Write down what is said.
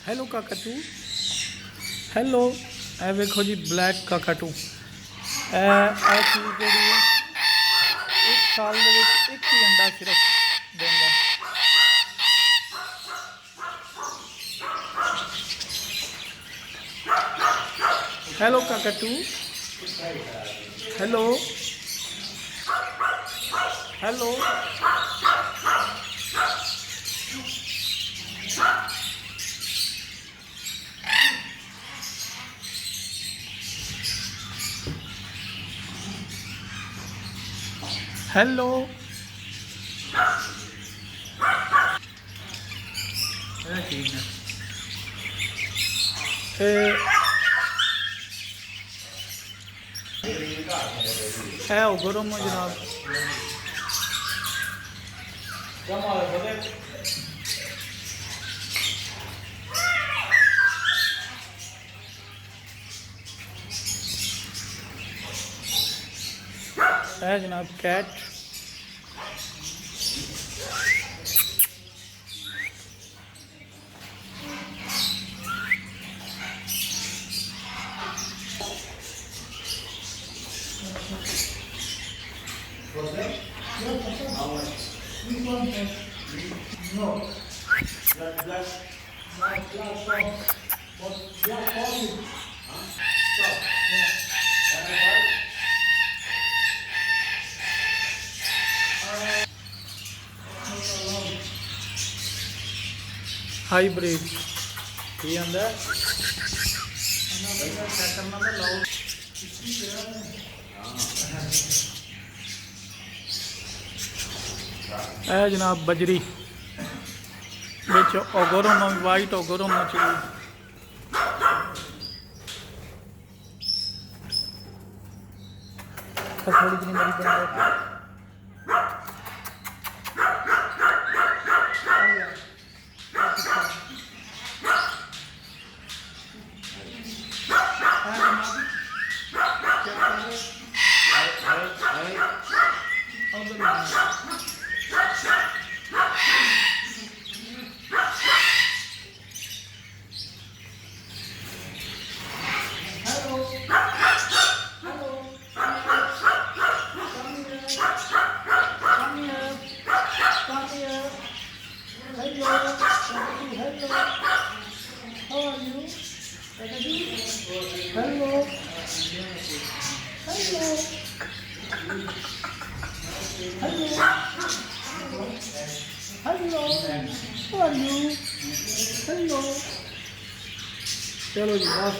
Hello cockatoo, hello. ਇਹ ਵੇਖੋ ਜੀ ਬਲੈਕ ਕਾਕਾਟੂ। ਇਹ ਚੀਜ਼ ਜਿਹੜੀ ਹੈ 1 ਸਾਲ ਦੇ ਵਿੱਚ ਇੱਕ ਹੀ ਅੰਡਾ ਸਿਰਫ ਦਿੰਦਾ। Hello cockatoo, hello hello. Hello ਇਹ ਠੀਕ ਹੈ। ਇਹ ਉਗਰਮ ਜਨਾਬ। है जनाब कैट। हाइब्रिड ये आंदा है जनाब बजरी बिच ओगोरम वाइट ओगोरम मछली। थोड़ी जी मेरी बना चलो जी बस।